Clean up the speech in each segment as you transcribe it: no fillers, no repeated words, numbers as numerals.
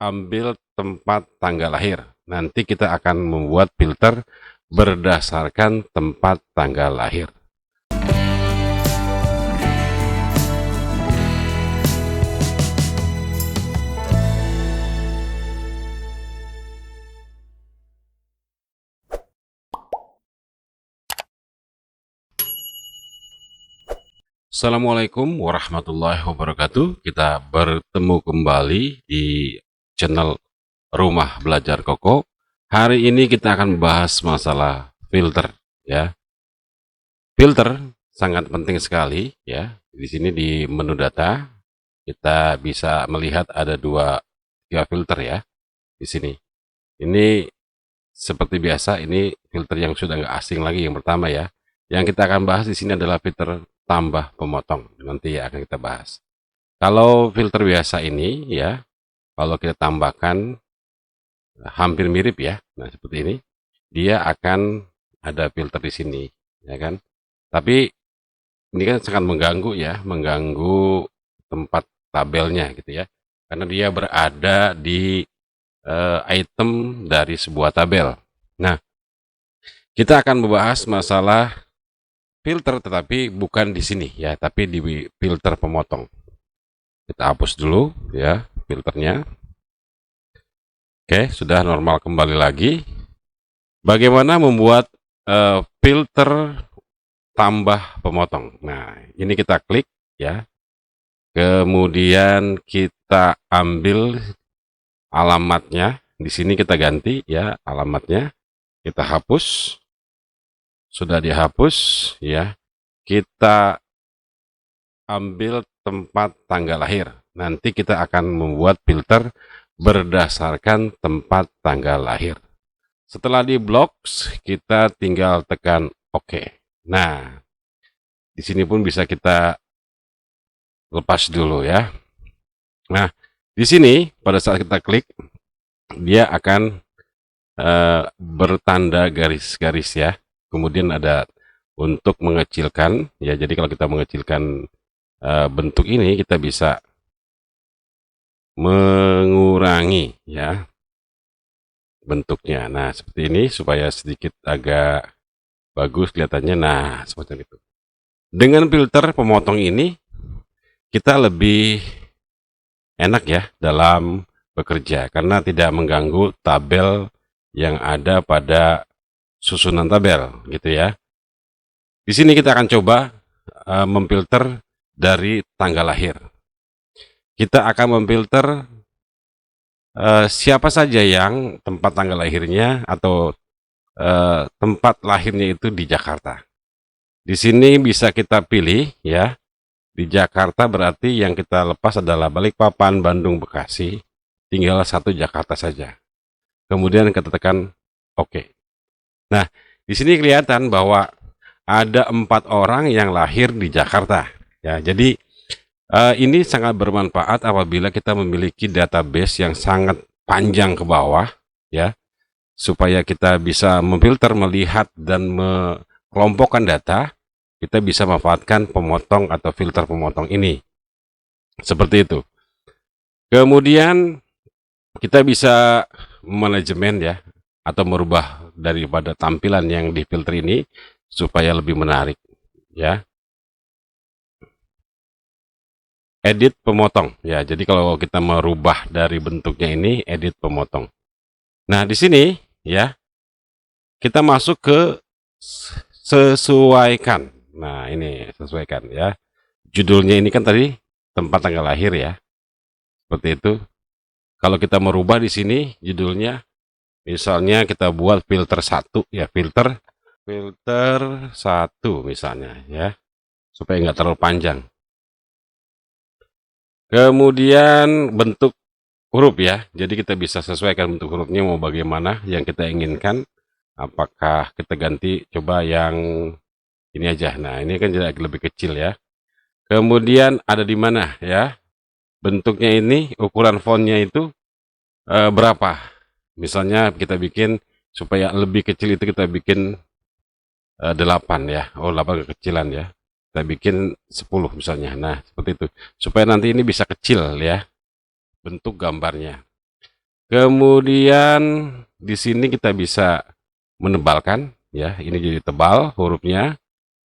ambil tempat tanggal lahir. Nanti kita akan membuat filter berdasarkan tempat tanggal lahir. Assalamualaikum warahmatullahi wabarakatuh. Kita bertemu kembali di channel Rumah Belajar Koko. Hari ini kita akan membahas masalah filter, ya. Filter sangat penting sekali, ya. Di sini di menu data kita bisa melihat ada tiga filter, ya. Di sini. Ini seperti biasa, ini filter yang sudah nggak asing lagi, yang pertama, ya. Yang kita akan bahas di sini adalah filter tambah pemotong. Nanti ya akan kita bahas. Kalau filter biasa ini, ya, kalau kita tambahkan hampir mirip, ya. Nah, seperti ini. Dia akan ada filter di sini, ya kan? Tapi ini kan sangat mengganggu, ya, mengganggu tempat tabelnya gitu, ya. Karena dia berada di item dari sebuah tabel. Nah, kita akan membahas masalah filter, tetapi bukan di sini, ya, tapi di filter pemotong. Kita hapus dulu, ya, filternya. Oke, sudah normal kembali lagi. Bagaimana membuat filter tambah pemotong? Nah, ini kita klik, ya. Kemudian kita ambil alamatnya. Di sini kita ganti, ya, alamatnya. Kita hapus. Sudah dihapus, ya. Kita ambil tempat tanggal lahir. Nanti kita akan membuat filter berdasarkan tempat tanggal lahir. Setelah di blok, kita tinggal tekan OK. Nah, di sini pun bisa kita lepas dulu, ya. Nah, di sini pada saat kita klik, dia akan bertanda garis-garis, ya. Kemudian ada untuk mengecilkan, ya. Jadi kalau kita mengecilkan bentuk ini, kita bisa mengurangi, ya, bentuknya. Nah, seperti ini supaya sedikit agak bagus kelihatannya. Nah, seperti itu. Dengan filter pemotong ini kita lebih enak, ya, dalam bekerja karena tidak mengganggu tabel yang ada pada susunan tabel, gitu, ya. Di sini kita akan coba memfilter dari tanggal lahir. Kita akan memfilter siapa saja yang tempat tanggal lahirnya atau tempat lahirnya itu di Jakarta. Di sini bisa kita pilih, ya. Di Jakarta berarti yang kita lepas adalah Balikpapan, Bandung, Bekasi. Tinggal satu Jakarta saja. Kemudian kita tekan OK. Nah, di sini kelihatan bahwa ada 4 orang yang lahir di Jakarta, ya. Jadi ini sangat bermanfaat apabila kita memiliki database yang sangat panjang ke bawah, ya, supaya kita bisa memfilter, melihat dan mengelompokkan data. Kita bisa memanfaatkan pemotong atau filter pemotong ini, seperti itu. Kemudian kita bisa manajemen, ya, atau merubah daripada tampilan yang difilter ini supaya lebih menarik, ya. Edit pemotong, ya. Jadi kalau kita merubah dari bentuknya ini, edit pemotong. Nah, di sini, ya, kita masuk ke sesuaikan. Nah, ini sesuaikan, ya. Judulnya ini kan tadi tempat tanggal lahir, ya. Seperti itu. Kalau kita merubah di sini judulnya, misalnya kita buat filter 1, ya, filter 1 misalnya, ya, supaya nggak terlalu panjang. Kemudian bentuk huruf, ya. Jadi kita bisa sesuaikan bentuk hurufnya mau bagaimana yang kita inginkan. Apakah kita ganti coba yang ini aja. Nah, ini kan jadi lebih kecil, ya. Kemudian ada di mana, ya. Bentuknya ini, ukuran fontnya itu berapa. Misalnya kita bikin supaya lebih kecil itu kita bikin 8, ya. Oh, 8 kekecilan, ya. Kita bikin 10 misalnya. Nah, seperti itu. Supaya nanti ini bisa kecil, ya, bentuk gambarnya. Kemudian di sini kita bisa menebalkan, ya, ini jadi tebal hurufnya.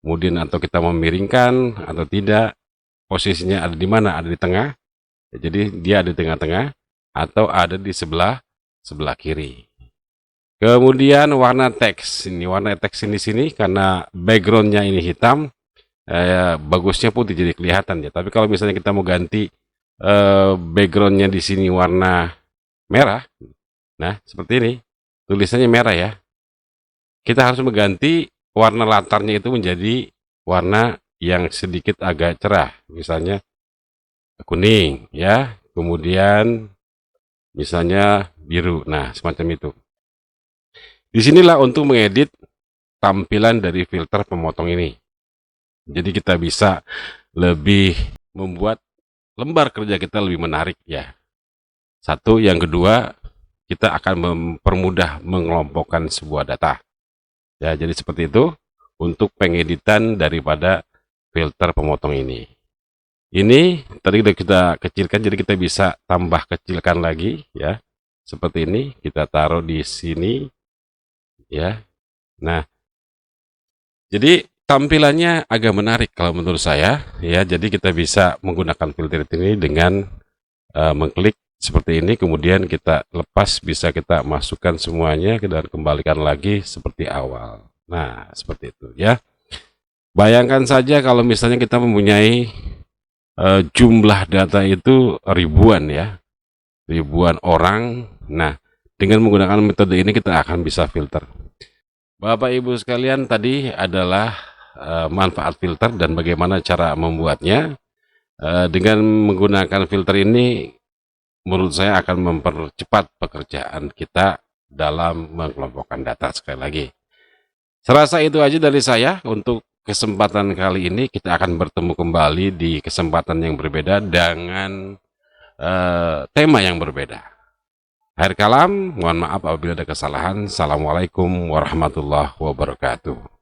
Kemudian atau kita memiringkan atau tidak, posisinya ada di mana? Ada di tengah. Jadi dia ada di tengah-tengah atau ada di sebelah kiri. Kemudian warna teks ini sini karena backgroundnya ini hitam, bagusnya putih jadi kelihatan ya. Tapi kalau misalnya kita mau ganti backgroundnya di sini warna merah, nah seperti ini, tulisannya merah ya. Kita harus mengganti warna latarnya itu menjadi warna yang sedikit agak cerah, misalnya kuning ya, kemudian misalnya biru. Nah, semacam itu. Disinilah untuk mengedit tampilan dari filter pemotong ini. Jadi kita bisa lebih membuat lembar kerja kita lebih menarik ya. Satu, yang kedua, kita akan mempermudah mengelompokkan sebuah data. Ya, jadi seperti itu untuk pengeditan daripada filter pemotong ini. Ini tadi sudah kita kecilkan, jadi kita bisa tambah kecilkan lagi ya. Seperti ini, kita taruh di sini ya. Nah, jadi tampilannya agak menarik kalau menurut saya ya. Jadi kita bisa menggunakan filter ini dengan mengklik seperti ini, kemudian kita lepas, bisa kita masukkan semuanya dan kembalikan lagi seperti awal. Nah, seperti itu ya. Bayangkan saja kalau misalnya kita mempunyai jumlah data itu ribuan ya, ribuan orang. Nah, dengan menggunakan metode ini kita akan bisa filter. Bapak Ibu sekalian, tadi adalah manfaat filter dan bagaimana cara membuatnya. Dengan menggunakan filter ini, menurut saya akan mempercepat pekerjaan kita dalam mengelompokkan data. Sekali lagi, serasa itu aja dari saya untuk kesempatan kali ini. Kita akan bertemu kembali di kesempatan yang berbeda dengan tema yang berbeda. Akhir kalam, mohon maaf apabila ada kesalahan. Assalamualaikum warahmatullahi wabarakatuh.